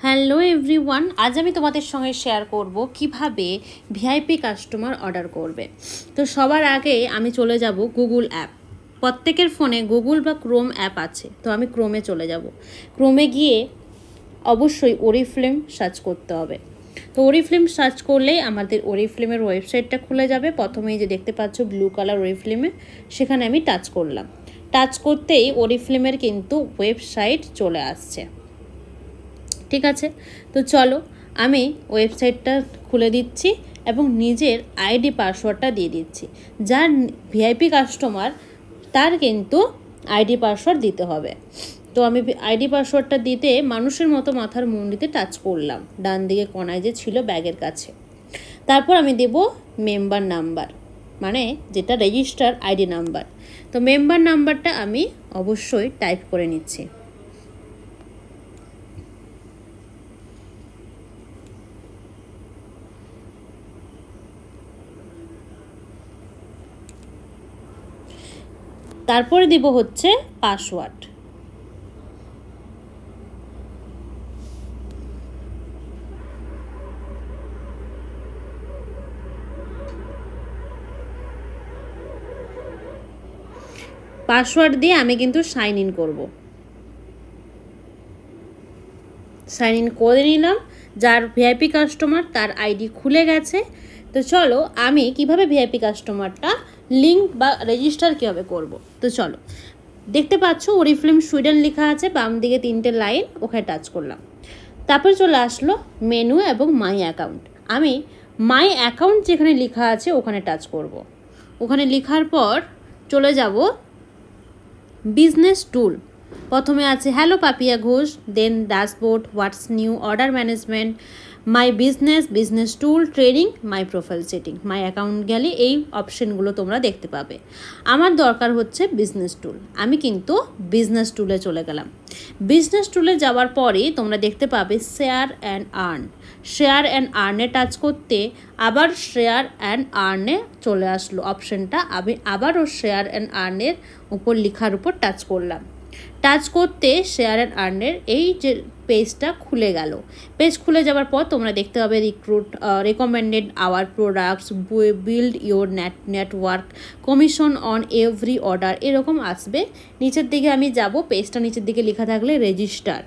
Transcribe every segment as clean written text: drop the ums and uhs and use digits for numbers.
Hello everyone, আজ আমি তোমাদের সঙ্গে শেয়ার করব কিভাবে ভিআইপি কাস্টমার অর্ডার করবে। তো সবার আগে আমি চলে যাব গুগল অ্যাপ। প্রত্যেকের ফোনে গুগল বা ক্রোম অ্যাপ আছে, তো আমি ক্রোমে চলে যাব। ক্রোমে গিয়ে অবশ্যই অরিফ্লেম সার্চ করতে হবে। তো অরিফ্লেম সার্চ করলেই আমাদের অরিফ্লেমের ওয়েবসাইটটা খুলে যাবে। প্রথমেই যে দেখতে পাচ্ছ ব্লু কালার অরিফ্লেমে, সেখানে আমি টাচ করলাম। টাচ করতেই অরিফ্লেমের কিন্তু ওয়েবসাইট চলে আসছে। ঠিক আছে, তো চলো আমি ওয়েবসাইটটা খুলে দিচ্ছি এবং নিজের আইডি পাসওয়ার্ডটা দিয়ে দিচ্ছি। যার ভিআইপি কাস্টমার তার কিন্তু আইডি পাসওয়ার্ড দিতে হবে। তো আমি আইডি পাসওয়ার্ডটা দিতে মানুষের মতো মাথার মুন্ডিতে টাচ করলাম, ডান দিকে কোনায় যে ছিল ব্যাগের কাছে। তারপর আমি দেব মেম্বার নাম্বার, মানে যেটা রেজিস্টার আইডি নাম্বার। তো মেম্বার নাম্বারটা আমি অবশ্যই টাইপ করে নিচ্ছি। তারপরে দিব হচ্ছে পাসওয়ার্ড। পাসওয়ার্ড দিয়ে আমি কিন্তু সাইন ইন করব। সাইন ইন করে নিলাম। যার ভিআইপি কাস্টমার তার আইডি খুলে গেছে। তো চলো আমি কিভাবে ভিআইপি কাস্টমারটা লিঙ্ক বা রেজিস্টার কীভাবে করব। তো চলো, দেখতে পাচ্ছ অরিফ্লেম সুইডেন লেখা আছে, বাম দিকে 3টে লাইন, ওখানে টাচ করলাম। তারপর চলে আসলো মেনু এবং মাই অ্যাকাউন্ট। আমি মাই অ্যাকাউন্ট যেখানে লেখা আছে ওখানে টাচ করব। ওখানে লেখার পর চলে যাব বিজনেস টুল। প্রথমে আছে hello Papiya Ghosh, then dashboard, what's new, order management, my business, business tool, trading, my profile setting. My account গেলে এই অপশানগুলো তোমরা দেখতে পাবে। আমার দরকার হচ্ছে বিজনেস টুল। আমি কিন্তু বিজনেস টুলে চলে গেলাম। বিজনেস টুলে যাওয়ার পরে তোমরা দেখতে পাবে share and earn. Share and আর্নে টাচ করতে আবার শেয়ার অ্যান্ড আর্নে চলে আসলো অপশানটা। আমি আবারও শেয়ার অ্যান্ড আর্নের উপর লেখার উপর টাচ করলাম। টাচ করতে শেয়ার অ্যান্ড আর্নের এই যে পেজটা খুলে গেল। পেজ খুলে যাওয়ার পর তোমরা দেখতে পাবে recommended hour products, build your network, commission on every order, এরকম আসবে। নিচের দিকে আমি যাব, পেজটা নিচের দিকে লেখা থাকলে রেজিস্টার।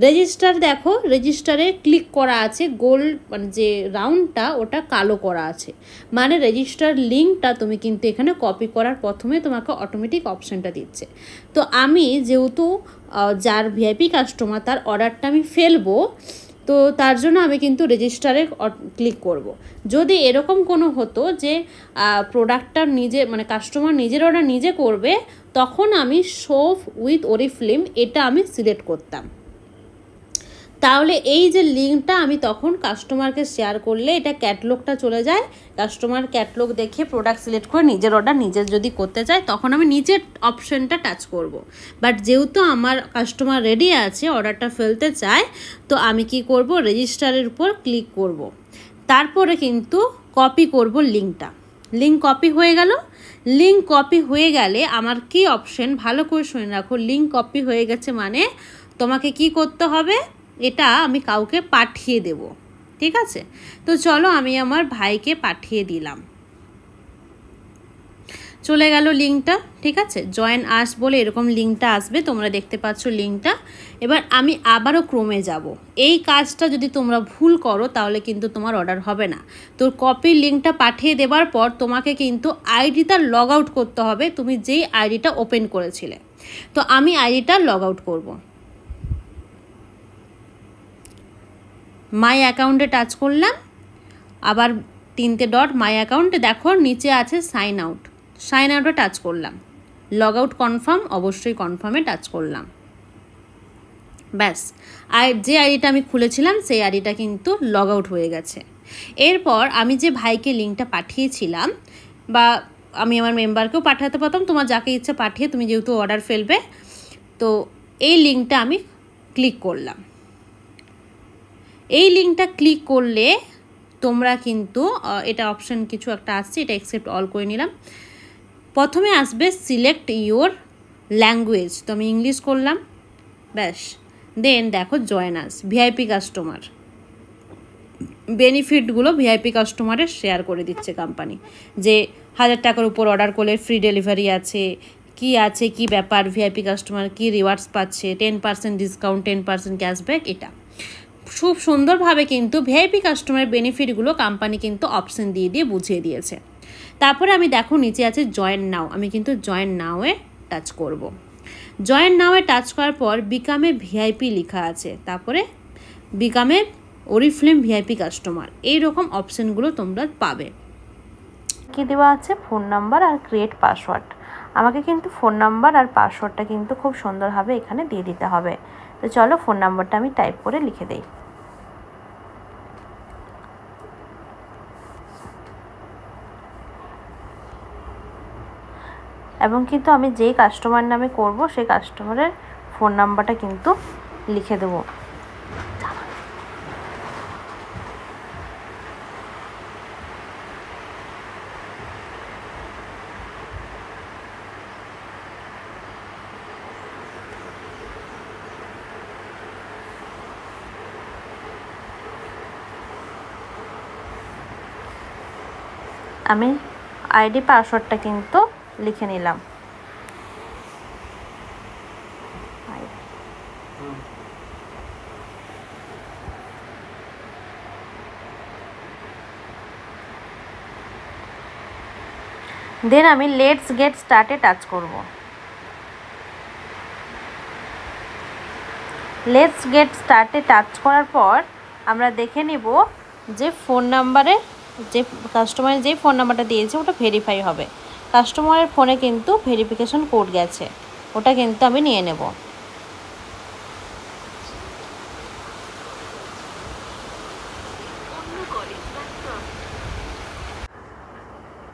রেজিস্টার দেখো, রেজিস্টারে ক্লিক করা আছে, গোল মানে যে রাউন্ডটা ওটা কালো করা আছে, মানে রেজিস্টার লিঙ্কটা তুমি কিন্তু এখানে কপি করার প্রথমে তোমাকে অটোমেটিক অপশানটা দিচ্ছে। তো আমি যেহেতু যার ভিআইপি কাস্টমার তার অর্ডারটা আমি ফেলবো, তো তার জন্য আমি কিন্তু রেজিস্টারে ক্লিক করব। যদি এরকম কোনো হতো যে প্রোডাক্টটা নিজে মানে কাস্টমার নিজের অর্ডার নিজে করবে, তখন আমি শো উইথ অরিফ্লেম এটা আমি সিলেক্ট করতাম। তাহলে এই যে লিঙ্কটা আমি তখন কাস্টমারকে শেয়ার করলে এটা ক্যাটলগটা চলে যায়। কাস্টমার ক্যাটলগ দেখে প্রোডাক্ট সিলেক্ট করে নিজের অর্ডার নিজের যদি করতে চায়, তখন আমি নিজের অপশানটা টাচ করব। বাট যেহেতু আমার কাস্টমার রেডি আছে, অর্ডারটা ফেলতে চায়, তো আমি কি করব, রেজিস্টারের উপর ক্লিক করব। তারপরে কিন্তু কপি করব লিঙ্কটা। লিঙ্ক কপি হয়ে গেল। লিঙ্ক কপি হয়ে গেলে আমার কি অপশান, ভালো করে শুনে রাখো। লিঙ্ক কপি হয়ে গেছে মানে তোমাকে কি করতে হবে, এটা আমি কাউকে পাঠিয়ে দেব। ঠিক আছে, তো চলো আমি আমার ভাইকে পাঠিয়ে দিলাম। চলে গেল লিঙ্কটা। ঠিক আছে, জয়েন আস বলে এরকম লিঙ্কটা আসবে, তোমরা দেখতে পাচ্ছ লিঙ্কটা। এবার আমি আবারও ক্রোমে যাব। এই কাজটা যদি তোমরা ভুল করো তাহলে কিন্তু তোমার অর্ডার হবে না। তোর কপি লিঙ্কটা পাঠিয়ে দেওয়ার পর তোমাকে কিন্তু আইডিটা লগ আউট করতে হবে, তুমি যেই আইডিটা ওপেন করেছিলে। তো আমি আইডিটা লগ আউট করবো। মাই অ্যাকাউন্টে টাচ করলাম, আবার 3টে ডট মাই অ্যাকাউন্টে দেখো নিচে আছে সাইন আউট। সাইন আউটে টাচ করলাম। লগ আউট কনফার্ম, অবশ্যই কনফার্মে টাচ করলাম। ব্যাস, আর যে আইডিটা আমি খুলেছিলাম সেই আইডিটা কিন্তু লগ আউট হয়ে গেছে। এরপর আমি যে ভাইকে লিঙ্কটা পাঠিয়েছিলাম, বা আমি আমার মেম্বারকেও পাঠাতে পারতাম, তোমার যাকে ইচ্ছা পাঠিয়ে, তুমি যেহেতু অর্ডার ফেলবে, তো এই লিঙ্কটা আমি ক্লিক করলাম। এই লিঙ্কটা ক্লিক করলে তোমরা কিন্তু এটা অপশান কিছু একটা আসছে, এটা অ্যাকসেপ্ট অল করে নিলাম। প্রথমে আসবে সিলেক্ট ইউর ল্যাঙ্গুয়েজ, তো আমি ইংলিশ করলাম। ব্যাস, দেন দেখো জয়েন আস, ভিআইপি কাস্টমার, বেনিফিটগুলো ভিআইপি কাস্টমারের শেয়ার করে দিচ্ছে কোম্পানি, যে 1000 টাকার উপর অর্ডার করলে ফ্রি ডেলিভারি আছে, কি ব্যাপার, ভিআইপি কাস্টমার কি রিওয়ার্ডস পাচ্ছে, 10% ডিসকাউন্ট, 10% ক্যাশব্যাক। এটা খুব সুন্দরভাবে কিন্তু ভিআইপি কাস্টমারের বেনিফিটগুলো কোম্পানি কিন্তু অপশন দিয়ে দিয়ে বুঝিয়ে দিয়েছে। তারপরে আমি দেখো নিচে আছে জয়েন নাও, আমি কিন্তু জয়েন নাওয়ে টাচ করব। জয়েন নাওয়ে টাচ করার পর বিকামে ভিআইপি লেখা আছে, তারপরে বিকামে ওরিফ্লেম ভিআইপি কাস্টমার, এইরকম অপশানগুলো তোমরা পাবে। কি দেওয়া আছে ফোন নাম্বার আর ক্রিয়েট পাসওয়ার্ড। আমাকে কিন্তু ফোন নাম্বার আর পাসওয়ার্ডটা কিন্তু খুব সুন্দরভাবে এখানে দিয়ে দিতে হবে। তো চলো ফোন নাম্বারটা আমি টাইপ করে লিখে দিই। এবং কিন্তু আমি যেই কাস্টমার নামে করব সেই কাস্টমারের ফোন নাম্বারটা কিন্তু লিখে দেবো। আমি আইডি পাসওয়ার্ডটা কিন্তু লিখে নিলাম। দেন আমি লেটস গেট স্টার্টে টাচ করব। লেটস গেট স্টার্টে টাচ করার পর আমরা দেখে নিব যে ফোন নাম্বারে যে কাস্টমারের যে ফোন নাম্বারটা দিয়েছে ওটা ভেরিফাই হবে। কাস্টমারের ফোনে কিন্তু ভেরিফিকেশন কোড গেছে, ওটা কিন্তু আমি নিয়ে নেব।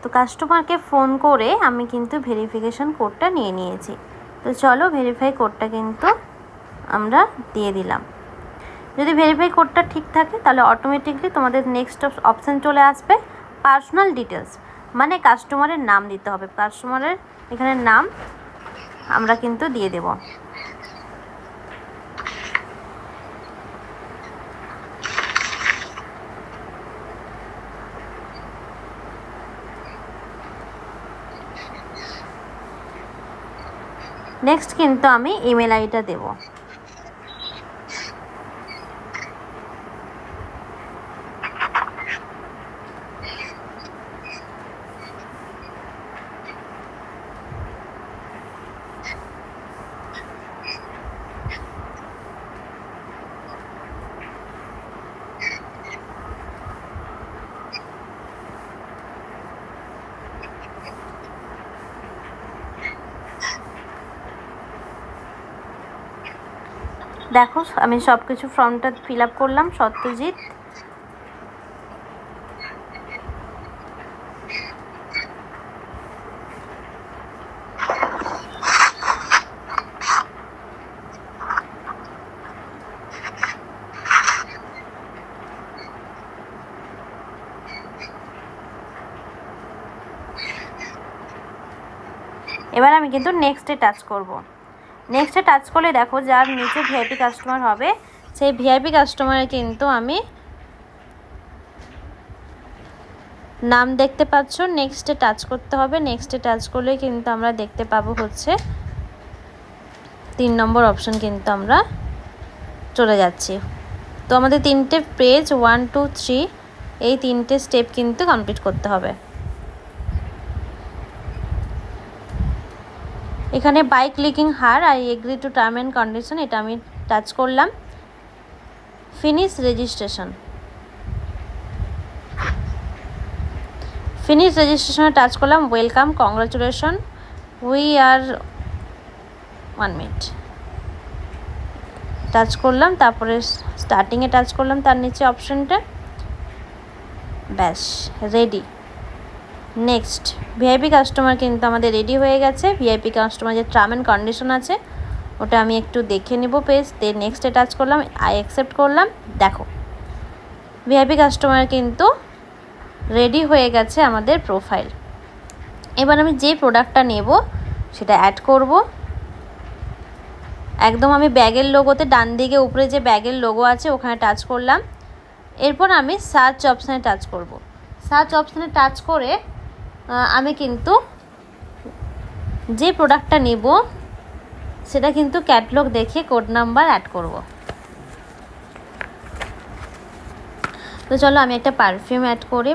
তো কাস্টমারকে ফোন করে আমি কিন্তু ভেরিফিকেশন কোডটা নিয়ে নিয়েছি। তো চলো ভেরিফাই কোডটা কিন্তু আমরা দিয়ে দিলাম। যদি ভেরিফাই কোডটা ঠিক থাকে তাহলে অটোমেটিকলি তোমাদের নেক্সট অপশান চলে আসবে পার্সোনাল ডিটেলস, মানে কাস্টমারের নাম দিতে হবে। কাস্টমারের এখানে নাম আমরা কিন্তু দিয়ে দেব। নেক্সট কিন্তু আমি ইমেল আইডিটা দেব। দেখো আমি সব কিছু ফর্মটা ফিল আপ করলাম। সত্যজিৎ, এবার আমি কিন্তু নেক্সটে টাচ করব। নেক্সটে টাচ করলে দেখো যার নিচে ভিআইপি কাস্টমার হবে সেই ভিআইপি কাস্টমারে কিন্তু আমি নাম দেখতে পাচ্ছ। নেক্সটে টাচ করতে হবে। নেক্সটে টাচ করলে কিন্তু আমরা দেখতে পাবো হচ্ছে 3 নম্বর অপশন কিন্তু আমরা চলে যাচ্ছি। তো আমাদের 3টে পেজ 1 2 3 এই 3টে স্টেপ কিন্তু কমপ্লিট করতে হবে। এখানে by clicking here I agree to term and condition, এটা আমি টাচ করলাম। ফিনিশ রেজিস্ট্রেশন, ফিনিশ রেজিস্ট্রেশনে টাচ করলাম। Welcome, congratulation, we are 1 minute touch করলাম। তারপরে স্টার্টিংয়ে টাচ করলাম তার নিচে অপশনটা, ব্যাস রেডি। নেক্সট ভিআইপি কাস্টমার কিন্তু আমাদের রেডি হয়ে গেছে। ভিআইপি কাস্টমার যে টার্ম অ্যান্ড কন্ডিশন আছে ওটা আমি একটু দেখে নেব পেজ। দিয়ে নেক্সটে টাচ করলাম, আই অ্যাকসেপ্ট করলাম। দেখো ভিআইপি কাস্টমার কিন্তু রেডি হয়ে গেছে আমাদের প্রোফাইল। এবার আমি যে প্রোডাক্টটা নেব সেটা অ্যাড করব। একদম আমি ব্যাগের লোগোতে ডান দিকে উপরে যে ব্যাগের লোগো আছে ওখানে টাচ করলাম। এরপর আমি সার্চ অপশানে টাচ করব। সার্চ অপশানে টাচ করে আমি কিন্তু যে প্রোডাক্টটা নেব সেটা কিন্তু ক্যাটালগ দেখে কোড নাম্বার অ্যাড করব। তো চলো আমি একটা পারফিউম অ্যাড করি।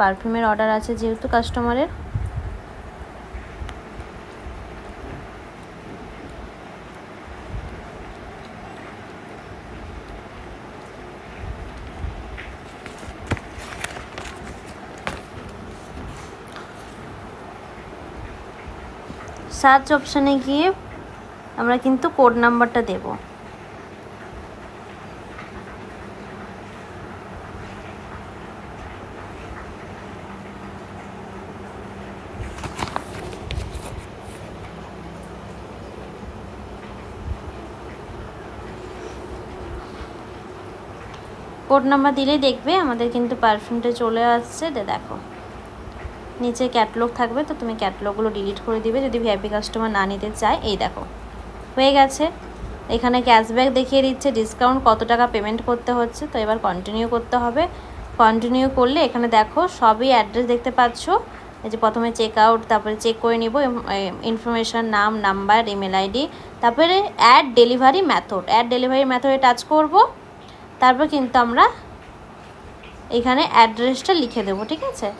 পারফিউমের অর্ডার আছে যেহেতু কাস্টমারের। সার্চ অপশানে গিয়ে আমরা কিন্তু কোড নাম্বারটা দেব। কোড নাম্বার দিলেই দেখবে আমাদের কিন্তু পারফিউমটা চলে আসছে। দেখো নিচে ক্যাটালগ থাকবে, তো তুমি ক্যাটালগুলো ডিলিট করে দিবে যদি ভিআইপি কাস্টমার না নিতে চায়। এই দেখো হয়ে গেছে। এখানে ক্যাশব্যাক দেখিয়ে দিচ্ছে, ডিসকাউন্ট কত টাকা পেমেন্ট করতে হচ্ছে। তো এবার কন্টিনিউ করতে হবে। কন্টিনিউ করলে এখানে দেখো সবই অ্যাড্রেস দেখতে পাচ্ছ। এই যে প্রথমে চেক আউট, তারপরে চেক করে নিব ইনফরমেশান, নাম, নাম্বার, ইমেল আইডি, তারপরে অ্যাড ডেলিভারি মেথডে টাচ করব। তারপর কিন্তু আমরা এখানে অ্যাড্রেসটা লিখে দেবো, ঠিক আছে।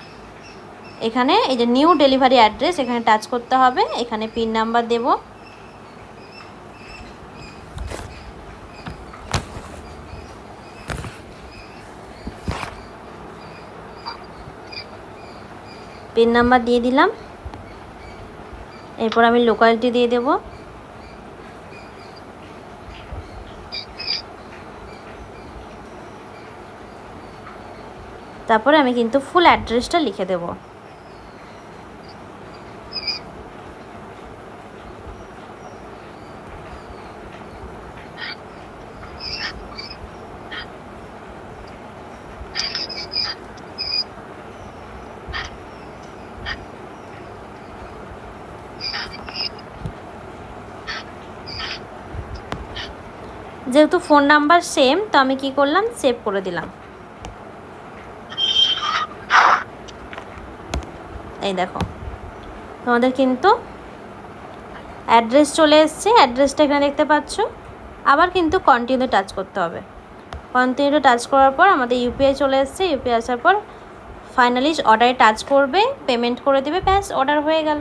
এখানে এই যে নিউ ডেলিভারি অ্যাড্রেস এখানে টাচ করতে হবে। এখানে পিন নাম্বার দেব। পিন নাম্বার দিয়ে দিলাম। এরপর আমি লোকালিটি দিয়ে দেব। তারপরে আমি কিন্তু ফুল অ্যাড্রেসটা লিখে দেব। যেহেতু ফোন নাম্বার সেম, তো আমি কি করলাম, সেভ করে দিলাম। এই দেখো তোমাদের কিন্তু অ্যাড্রেস চলে এসছে। অ্যাড্রেসটা এখানে দেখতে পাচ্ছ। আবার কিন্তু কন্টিনিউ টাচ করতে হবে। কন্টিনিউ টাচ করার পর আমাদের ইউপিআই চলে এসছে। ইউপিআই আসার পর ফাইনালি অর্ডারে টাচ করবে, পেমেন্ট করে দেবে, ব্যাস অর্ডার হয়ে গেল।